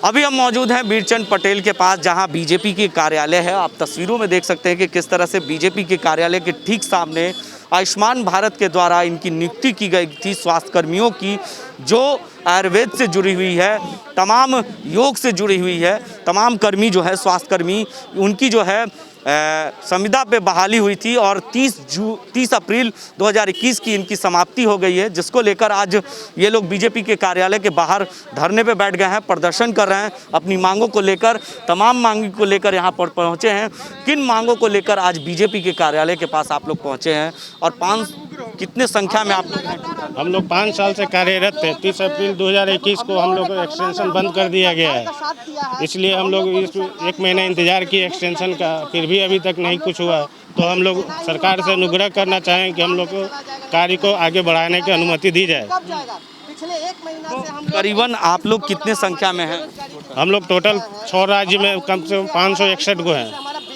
अभी हम मौजूद हैं बीरचंद पटेल के पास, जहां बीजेपी की कार्यालय है। आप तस्वीरों में देख सकते हैं कि किस तरह से बीजेपी के कार्यालय के ठीक सामने आयुष्मान भारत के द्वारा इनकी नियुक्ति की गई थी स्वास्थ्य कर्मियों की, जो आयुर्वेद से जुड़ी हुई है, तमाम योग से जुड़ी हुई है। तमाम कर्मी जो है स्वास्थ्य कर्मी, उनकी जो है संविदा पे बहाली हुई थी और 30 अप्रैल 2021 की इनकी समाप्ति हो गई है, जिसको लेकर आज ये लोग बीजेपी के कार्यालय के बाहर धरने पे बैठ गए हैं, प्रदर्शन कर रहे हैं अपनी मांगों को लेकर। तमाम मांगों को लेकर यहाँ पर पहुँचे हैं। किन मांगों को लेकर आज बीजेपी के कार्यालय के पास आप लोग पहुँचे हैं और कितने संख्या में आप लोग? हम लोग 5 साल से कार्यरत थे। 30 अप्रैल 2021 को हम लोग को एक्सटेंशन बंद कर दिया गया है, इसलिए हम लोग इस 1 महीना इंतजार किए एक्सटेंशन का, फिर भी अभी तक नहीं कुछ हुआ। तो हम लोग सरकार से अनुग्रह करना चाहें कि हम लोग को कार्य को आगे बढ़ाने की अनुमति दी जाए। करीबन आप लोग कितने संख्या में हैं? हम लोग टोटल 6 राज्य में कम से कम 561 को हैं।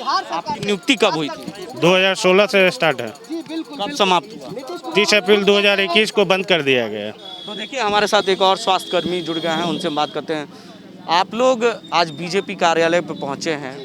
आपकी नियुक्ति कब हुई थी? 2016 से स्टार्ट है। कब समाप्त हुआ? 30 अप्रैल 2021 को बंद कर दिया गया। तो देखिए, हमारे साथ एक और स्वास्थ्य कर्मी जुड़ गए हैं, उनसे बात करते हैं। आप लोग आज बीजेपी कार्यालय पर पहुंचे हैं,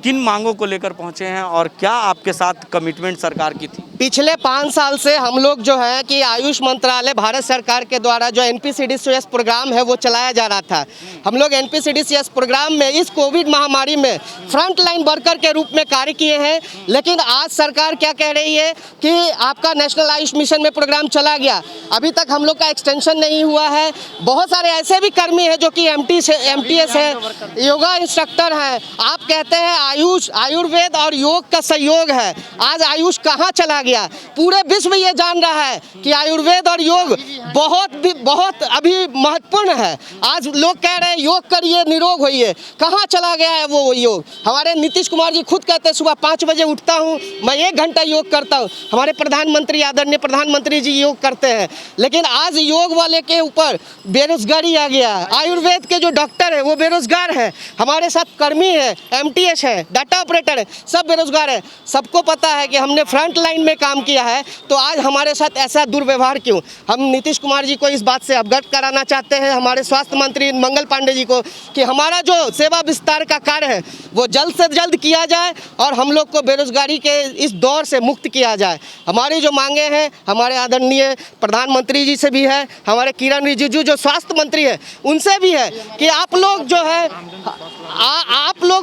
किन मांगों को लेकर पहुंचे हैं और क्या आपके साथ कमिटमेंट सरकार की थी? पिछले 5 साल से हम लोग जो है कि आयुष मंत्रालय भारत सरकार के द्वारा जो NPCDCS प्रोग्राम है वो चलाया जा रहा था। हम लोग NPCDCS प्रोग्राम में इस कोविड महामारी में फ्रंट लाइन वर्कर के रूप में कार्य किए हैं, लेकिन आज सरकार क्या कह रही है कि आपका नेशनल आयुष मिशन में प्रोग्राम चला गया, अभी तक हम लोग का एक्सटेंशन नहीं हुआ है। बहुत सारे ऐसे भी कर्मी हैं जो कि MTS है, योगा इंस्ट्रक्टर हैं। आप कहते हैं आयुष, आयुर्वेद और योग का सहयोग है, आज आयुष कहाँ चला गया? पूरे विश्व ये जान रहा है कि आयुर्वेद और योग बहुत अभी महत्वपूर्ण है। आज लोग कह रहे हैं योग करिए, निरोग होइए, कहाँ चला गया है वो योग? हमारे नीतीश कुमार जी खुद कहते हैं सुबह 5 बजे उठता हूँ, मैं 1 घंटा योग करता हूँ। हमारे प्रधानमंत्री, आदरणीय प्रधानमंत्री जी योग करते हैं, लेकिन आज योग वाले के ऊपर बेरोजगारी आ गया। आयुर्वेद के जो डॉक्टर है वो बेरोजगार है, हमारे साथ कर्मी है, MTS है, डाटा ऑपरेटर है, सब बेरोजगार है। सबको पता है कि हमने फ्रंट लाइन में काम किया है, तो आज हमारे साथ ऐसा दुर्व्यवहार क्यों? हम नीतीश कुमार जी को इस बात से अवगत कराना चाहते हैं, हमारे स्वास्थ्य मंत्री मंगल पांडे जी को, कि हमारा जो सेवा विस्तार का कार्य है वो जल्द से जल्द किया जाए और हम लोग को बेरोजगारी के इस दौर से मुक्त किया जाए। हमारी जो मांगे हैं हमारे आदरणीय प्रधानमंत्री जी से भी है, हमारे किरण रिजिजू जो स्वास्थ्य मंत्री है उनसे भी है कि आप लोग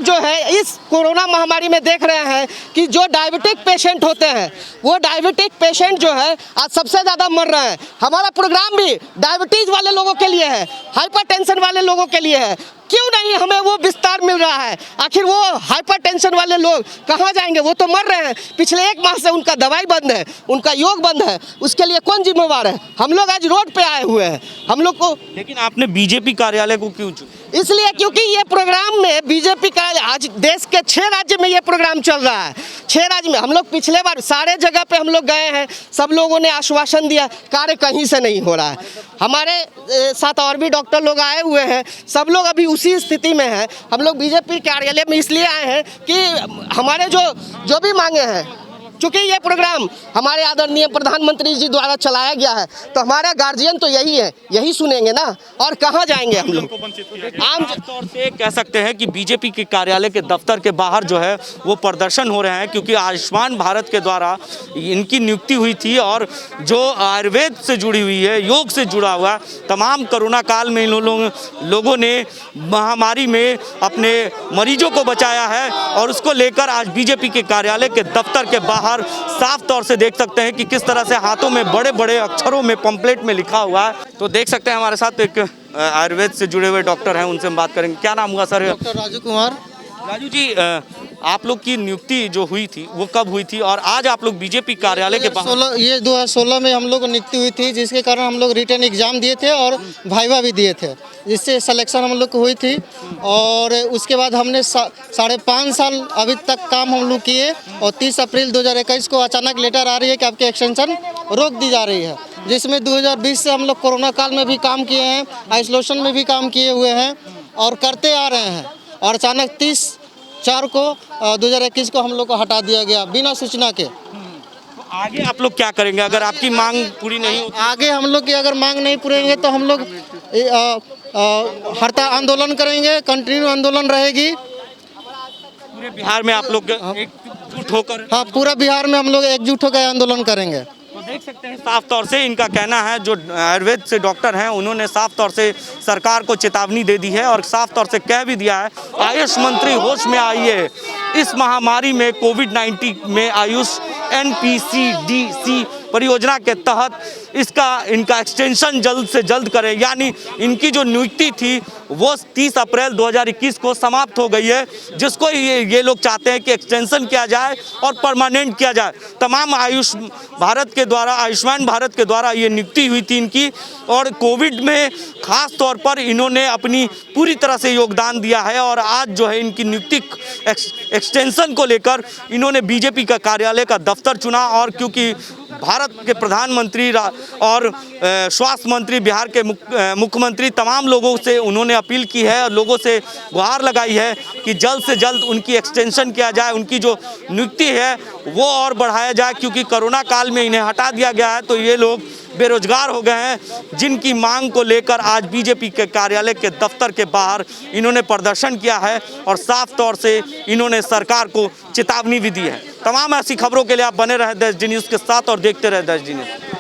जो है इस कोरोना महामारी में देख रहे हैं कि जो डायबिटिक पेशेंट होते हैं, वो डायबिटिक पेशेंट जो है आज सबसे ज़्यादा मर रहे हैं। हमारा प्रोग्राम भी डायबिटीज़ वाले लोगों के लिए है, हाइपरटेंशन वाले लोगों के लिए है। क्यों नहीं हमें वो विस्तार मिल रहा है? आखिर वो हाइपरटेंशन वाले लोग कहाँ जाएंगे? वो तो मर रहे हैं। पिछले 1 माह से उनका दवाई बंद है, उनका योग बंद है, उसके लिए कौन जिम्मेवार है? हम लोग आज रोड पे आए हुए हैं, हम लोग को। लेकिन आपने बीजेपी कार्यालय को क्यों चुना? इसलिए क्योंकि ये प्रोग्राम में बीजेपी का आज देश के 6 राज्य में ये प्रोग्राम चल रहा है। 6 राज्य में हम लोग पिछले बार सारे जगह पे हम लोग गए हैं, सब लोगों ने आश्वासन दिया, कार्य कहीं से नहीं हो रहा है। हमारे साथ और भी डॉक्टर लोग आए हुए हैं, सब लोग अभी उसी स्थिति में हैं। हम लोग बीजेपी कार्यालय में इसलिए आए हैं कि हमारे जो भी मांगे हैं, चूँकि ये प्रोग्राम हमारे आदरणीय प्रधानमंत्री जी द्वारा चलाया गया है, तो हमारा गार्जियन तो यही है, यही सुनेंगे ना, और कहाँ जाएंगे हम लोग? आम तौर से कह सकते हैं कि बीजेपी के कार्यालय के दफ्तर के बाहर जो है वो प्रदर्शन हो रहे हैं, क्योंकि आयुष्मान भारत के द्वारा इनकी नियुक्ति हुई थी और जो आयुर्वेद से जुड़ी हुई है, योग से जुड़ा हुआ, तमाम कोरोना काल में इन लोगों ने महामारी में अपने मरीजों को बचाया है, और उसको लेकर आज बीजेपी के कार्यालय के दफ्तर के बाहर साफ तौर से देख सकते हैं कि किस तरह से हाथों में बड़े बड़े अक्षरों में पंपलेट में लिखा हुआ है। तो देख सकते हैं हमारे साथ एक आयुर्वेद से जुड़े हुए डॉक्टर हैं, उनसे हम बात करेंगे। क्या नाम हुआ सर? डॉक्टर राजू कुमार। राजू जी, आप लोग की नियुक्ति जो हुई थी वो कब हुई थी और आज आप लोग बीजेपी कार्यालय के बाहर? ये 2016 में हम लोग को नियुक्ति हुई थी, जिसके कारण हम लोग रिटर्न एग्जाम दिए थे और वाइवा भी दिए थे, जिससे सिलेक्शन हम लोग को हुई थी। और उसके बाद हमने 5.5 साल अभी तक काम हम लोग किए, और 30 अप्रैल 2021 को अचानक लेटर आ रही है कि आपकी एक्सटेंशन रोक दी जा रही है, जिसमें 2020 से हम लोग कोरोना काल में भी काम किए हैं, आइसोलेशन में भी काम किए हुए हैं और करते आ रहे हैं, और अचानक 30/4 को 2021 को हम लोग को हटा दिया गया बिना सूचना के। आगे आप लोग क्या करेंगे अगर आपकी मांग पूरी नहीं होती? आगे हम लोग की अगर मांग नहीं पूरी होंगे तो हम लोग हड़ताल आंदोलन करेंगे, कंटिन्यू आंदोलन रहेगी। पूरे बिहार में आप लोग एकजुट होकर, हाँ, पूरा बिहार में हम लोग एकजुट होकर आंदोलन करेंगे। तो देख सकते हैं साफ तौर से इनका कहना है, जो आयुर्वेद से डॉक्टर हैं उन्होंने साफ तौर से सरकार को चेतावनी दे दी है और साफ तौर से कह भी दिया है, आयुष मंत्री होश में आइए, इस महामारी में कोविड-19 में आयुष NPCDC परियोजना के तहत इनका एक्सटेंशन जल्द से जल्द करें। यानी इनकी जो नियुक्ति थी वो 30 अप्रैल 2021 को समाप्त हो गई है, जिसको ये लोग चाहते हैं कि एक्सटेंशन किया जाए और परमानेंट किया जाए। तमाम आयुष्मान भारत के द्वारा ये नियुक्ति हुई थी इनकी, और कोविड में खास तौर पर इन्होंने अपनी पूरी तरह से योगदान दिया है। और आज जो है इनकी नियुक्ति एक्सटेंशन को लेकर इन्होंने बीजेपी का कार्यालय का दफ्तर चुना, और क्योंकि भारत के प्रधानमंत्री और स्वास्थ्य मंत्री, बिहार के मुख्यमंत्री, तमाम लोगों से उन्होंने अपील की है और लोगों से गुहार लगाई है कि जल्द से जल्द उनकी एक्सटेंशन किया जाए, उनकी जो नियुक्ति है वो और बढ़ाया जाए, क्योंकि कोरोना काल में इन्हें हटा दिया गया है तो ये लोग बेरोजगार हो गए हैं, जिनकी मांग को लेकर आज बीजेपी के कार्यालय के दफ्तर के बाहर इन्होंने प्रदर्शन किया है और साफ तौर से इन्होंने सरकार को चेतावनी भी दी है। तमाम ऐसी खबरों के लिए आप बने रहे देश डी न्यूज़ के साथ और देखते रहे देश डी न्यूज़।